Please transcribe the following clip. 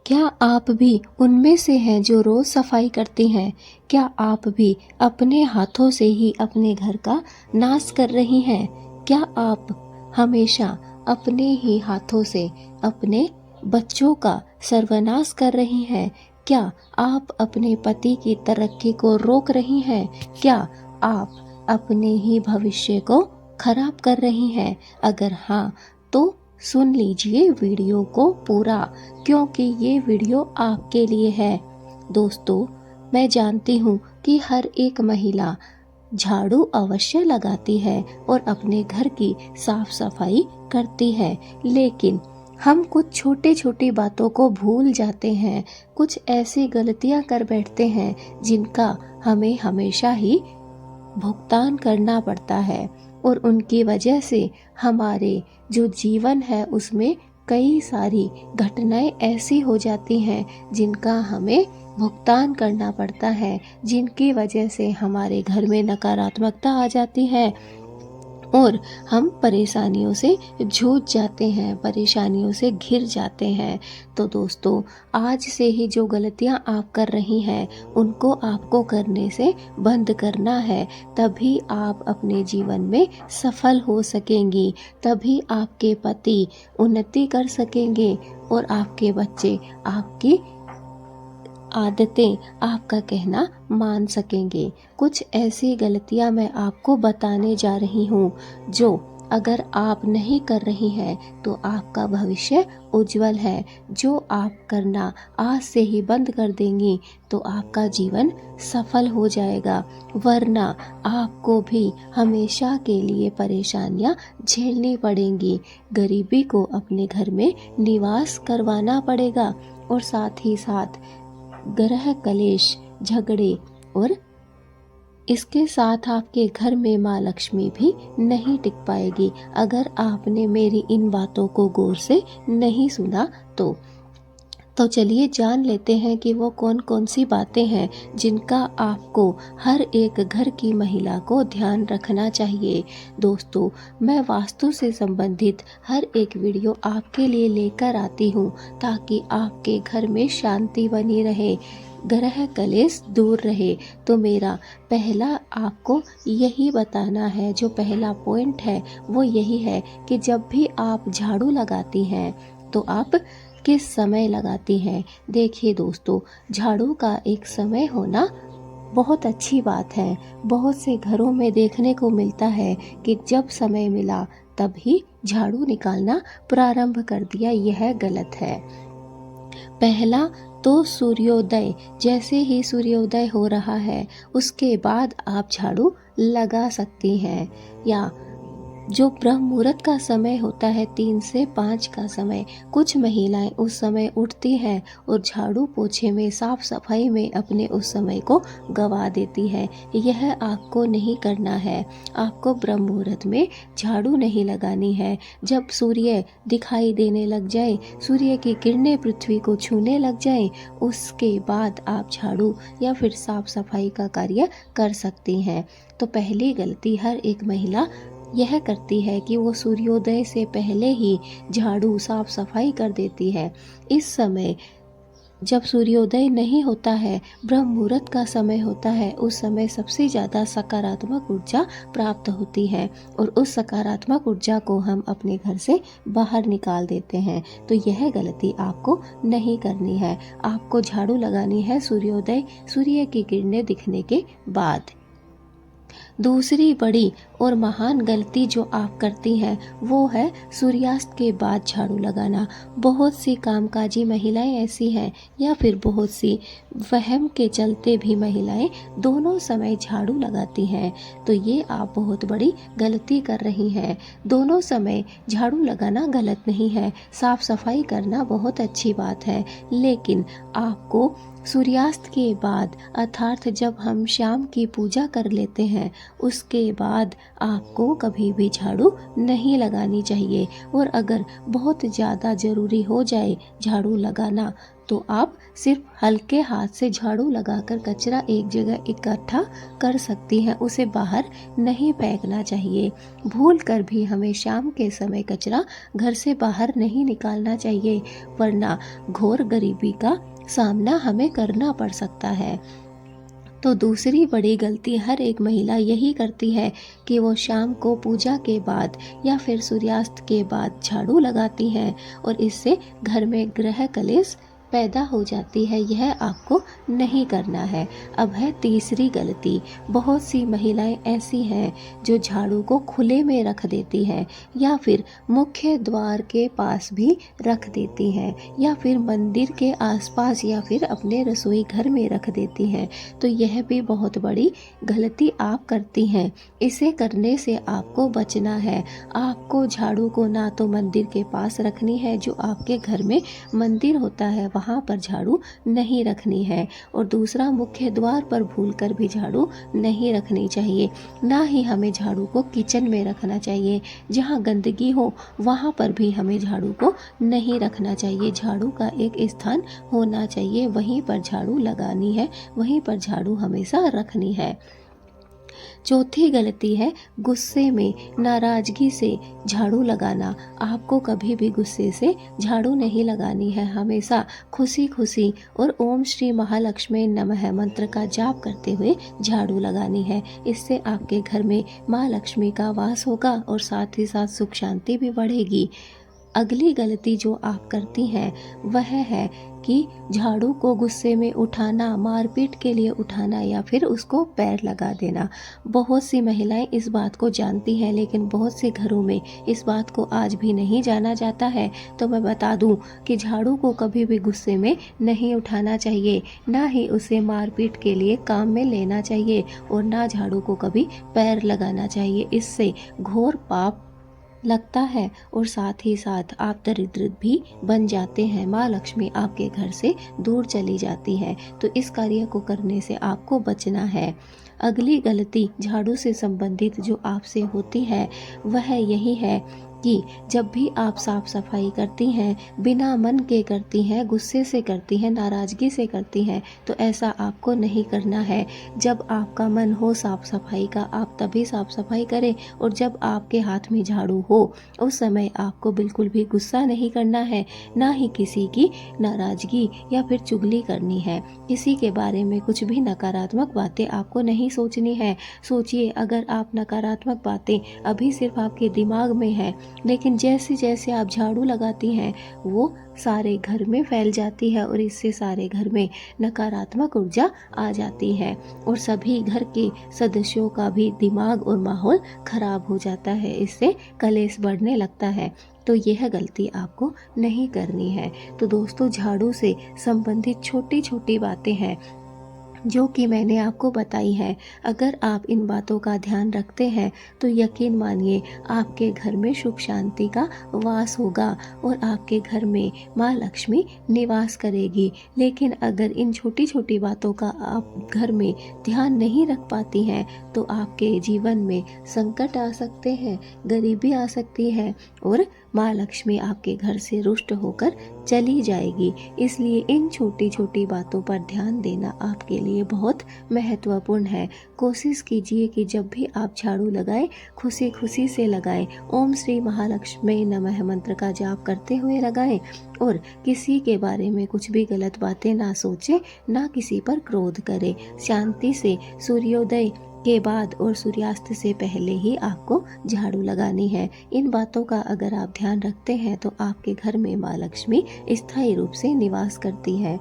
क्या आप भी उनमें से हैं जो रोज सफाई करती हैं? क्या आप भी अपने हाथों से ही अपने घर का नाश कर रही हैं? क्या आप हमेशा अपने ही हाथों से अपने बच्चों का सर्वनाश कर रही हैं? क्या आप अपने पति की तरक्की को रोक रही हैं? क्या आप अपने ही भविष्य को खराब कर रही हैं? अगर हाँ, तो सुन लीजिए वीडियो को पूरा, क्योंकि ये वीडियो आपके लिए है। दोस्तों, मैं जानती हूँ कि हर एक महिला झाड़ू अवश्य लगाती है और अपने घर की साफ सफाई करती है, लेकिन हम कुछ छोटी छोटी बातों को भूल जाते हैं। कुछ ऐसी गलतियां कर बैठते हैं जिनका हमें हमेशा ही भुगतान करना पड़ता है, और उनकी वजह से हमारे जो जीवन है उसमें कई सारी घटनाएं ऐसी हो जाती हैं जिनका हमें भुगतान करना पड़ता है, जिनकी वजह से हमारे घर में नकारात्मकता आ जाती है और हम परेशानियों से जूझ जाते हैं, परेशानियों से घिर जाते हैं। तो दोस्तों, आज से ही जो गलतियां आप कर रही हैं उनको आपको करने से बंद करना है, तभी आप अपने जीवन में सफल हो सकेंगी, तभी आपके पति उन्नति कर सकेंगे और आपके बच्चे आपकी आदतें, आपका कहना मान सकेंगे। कुछ ऐसी गलतियां मैं आपको बताने जा रही हूँ जो अगर आप नहीं कर रही हैं तो आपका भविष्य उज्जवल है। जो आप करना आज से ही बंद कर देंगी तो आपका जीवन सफल हो जाएगा, वरना आपको भी हमेशा के लिए परेशानियां झेलनी पड़ेंगी। गरीबी को अपने घर में निवास करवाना पड़ेगा और साथ ही साथ ग्रह कलेश, झगड़े और इसके साथ आपके घर में माँ लक्ष्मी भी नहीं टिक पाएगी अगर आपने मेरी इन बातों को गौर से नहीं सुना तो चलिए जान लेते हैं कि वो कौन कौन सी बातें हैं जिनका आपको हर एक घर की महिला को ध्यान रखना चाहिए। दोस्तों, मैं वास्तु से संबंधित हर एक वीडियो आपके लिए लेकर आती हूँ ताकि आपके घर में शांति बनी रहे, ग्रह कलेश दूर रहे। तो मेरा पहला आपको यही बताना है, जो पहला पॉइंट है वो यही है कि जब भी आप झाड़ू लगाती हैं तो आप किस समय लगाती हैं। देखिए दोस्तों, झाड़ू का एक समय होना बहुत अच्छी बात है। बहुत से घरों में देखने को मिलता है कि जब समय मिला तभी झाड़ू निकालना प्रारंभ कर दिया। यह गलत है। पहला तो सूर्योदय, जैसे ही सूर्योदय हो रहा है उसके बाद आप झाड़ू लगा सकती हैं, या जो ब्रह्म मुहूर्त का समय होता है 3 से 5 का समय, कुछ महिलाएं उस समय उठती हैं और झाड़ू पोछे में, साफ सफाई में अपने उस समय को गवा देती है। यह आपको नहीं करना है। आपको ब्रह्म मुहूर्त में झाड़ू नहीं लगानी है। जब सूर्य दिखाई देने लग जाए, सूर्य की किरणें पृथ्वी को छूने लग जाए, उसके बाद आप झाड़ू या फिर साफ सफाई का कार्य कर सकती हैं। तो पहली गलती हर एक महिला यह करती है कि वो सूर्योदय से पहले ही झाड़ू साफ सफाई कर देती है। इस समय जब सूर्योदय नहीं होता है, ब्रह्म मुहूर्त का समय होता है, उस समय सबसे ज़्यादा सकारात्मक ऊर्जा प्राप्त होती है और उस सकारात्मक ऊर्जा को हम अपने घर से बाहर निकाल देते हैं। तो यह गलती आपको नहीं करनी है। आपको झाड़ू लगानी है सूर्योदय, सूर्य की किरणें दिखने के बाद। दूसरी बड़ी और महान गलती जो आप करती हैं वो है सूर्यास्त के बाद झाड़ू लगाना। बहुत सी कामकाजी महिलाएं ऐसी हैं, या फिर बहुत सी वहम के चलते भी महिलाएं दोनों समय झाड़ू लगाती हैं। तो ये आप बहुत बड़ी गलती कर रही हैं। दोनों समय झाड़ू लगाना गलत नहीं है, साफ सफाई करना बहुत अच्छी बात है, लेकिन आपको सूर्यास्त के बाद, अर्थात जब हम शाम की पूजा कर लेते हैं उसके बाद आपको कभी भी झाड़ू नहीं लगानी चाहिए। और अगर बहुत ज़्यादा ज़रूरी हो जाए झाड़ू लगाना तो आप सिर्फ हल्के हाथ से झाड़ू लगाकर कचरा एक जगह इकट्ठा कर सकती हैं, उसे बाहर नहीं फेंकना चाहिए। भूल कर भी हमें शाम के समय कचरा घर से बाहर नहीं निकालना चाहिए, वरना घोर गरीबी का सामना हमें करना पड़ सकता है। तो दूसरी बड़ी गलती हर एक महिला यही करती है कि वो शाम को पूजा के बाद या फिर सूर्यास्त के बाद झाड़ू लगाती हैं और इससे घर में गृह कलेश पैदा हो जाती है। यह आपको नहीं करना है। अब है तीसरी गलती। बहुत सी महिलाएं ऐसी हैं जो झाड़ू को खुले में रख देती हैं या फिर मुख्य द्वार के पास भी रख देती हैं या फिर मंदिर के आसपास या फिर अपने रसोई घर में रख देती हैं। तो यह भी बहुत बड़ी गलती आप करती हैं। इसे करने से आपको बचना है। आपको झाड़ू को ना तो मंदिर के पास रखनी है, जो आपके घर में मंदिर होता है वहाँ पर झाड़ू नहीं रखनी है, और दूसरा मुख्य द्वार पर भूलकर भी झाड़ू नहीं रखनी चाहिए। ना ही हमें झाड़ू को किचन में रखना चाहिए। जहाँ गंदगी हो वहाँ पर भी हमें झाड़ू को नहीं रखना चाहिए। झाड़ू का एक स्थान होना चाहिए, वहीं पर झाड़ू लगानी है, वहीं पर झाड़ू हमेशा रखनी है। चौथी गलती है गुस्से में, नाराजगी से झाड़ू लगाना। आपको कभी भी गुस्से से झाड़ू नहीं लगानी है। हमेशा खुशी खुशी और ओम श्री महालक्ष्मी नमः मंत्र का जाप करते हुए झाड़ू लगानी है। इससे आपके घर में माँ लक्ष्मी का वास होगा और साथ ही साथ सुख शांति भी बढ़ेगी। अगली गलती जो आप करती हैं वह है कि झाड़ू को गुस्से में उठाना, मारपीट के लिए उठाना या फिर उसको पैर लगा देना। बहुत सी महिलाएं इस बात को जानती हैं, लेकिन बहुत से घरों में इस बात को आज भी नहीं जाना जाता है। तो मैं बता दूं कि झाड़ू को कभी भी गुस्से में नहीं उठाना चाहिए, ना ही उसे मारपीट के लिए काम में लेना चाहिए और ना झाड़ू को कभी पैर लगाना चाहिए। इससे घोर पाप लगता है और साथ ही साथ आप दरिद्र भी बन जाते हैं। माँ लक्ष्मी आपके घर से दूर चली जाती है। तो इस कार्य को करने से आपको बचना है। अगली गलती झाड़ू से संबंधित जो आपसे होती है वह यही है कि जब भी आप साफ सफाई करती हैं, बिना मन के करती हैं, गुस्से से करती हैं, नाराजगी से करती हैं, तो ऐसा आपको नहीं करना है। जब आपका मन हो साफ सफाई का, आप तभी साफ सफाई करें, और जब आपके हाथ में झाड़ू हो उस समय आपको बिल्कुल भी गुस्सा नहीं करना है, ना ही किसी की नाराजगी या फिर चुगली करनी है। किसी के बारे में कुछ भी नकारात्मक बातें आपको नहीं सोचनी है। सोचिए, अगर आप नकारात्मक बातें अभी सिर्फ आपके दिमाग में है, लेकिन जैसे जैसे आप झाड़ू लगाती हैं वो सारे घर में फैल जाती है और इससे सारे घर में नकारात्मक ऊर्जा आ जाती है और सभी घर के सदस्यों का भी दिमाग और माहौल खराब हो जाता है। इससे कलेश बढ़ने लगता है। तो यह गलती आपको नहीं करनी है। तो दोस्तों, झाड़ू से संबंधित छोटी छोटी बातें हैं जो कि मैंने आपको बताई है। अगर आप इन बातों का ध्यान रखते हैं तो यकीन मानिए आपके घर में सुख शांति का वास होगा और आपके घर में माँ लक्ष्मी निवास करेगी। लेकिन अगर इन छोटी छोटी बातों का आप घर में ध्यान नहीं रख पाती हैं तो आपके जीवन में संकट आ सकते हैं, गरीबी आ सकती है और माँ लक्ष्मी आपके घर से रुष्ट होकर चली जाएगी। इसलिए इन छोटी छोटी बातों पर ध्यान देना आपके लिए बहुत महत्वपूर्ण है। कोशिश कीजिए कि जब भी आप झाड़ू लगाएं, खुशी खुशी से लगाएं, ओम श्री महालक्ष्मी नमः मंत्र का जाप करते हुए लगाएं और किसी के बारे में कुछ भी गलत बातें ना सोचें, ना किसी पर क्रोध करें। शांति से सूर्योदय के बाद और सूर्यास्त से पहले ही आपको झाड़ू लगानी है। इन बातों का अगर आप ध्यान रखते हैं तो आपके घर में माँ लक्ष्मी स्थायी रूप से निवास करती है।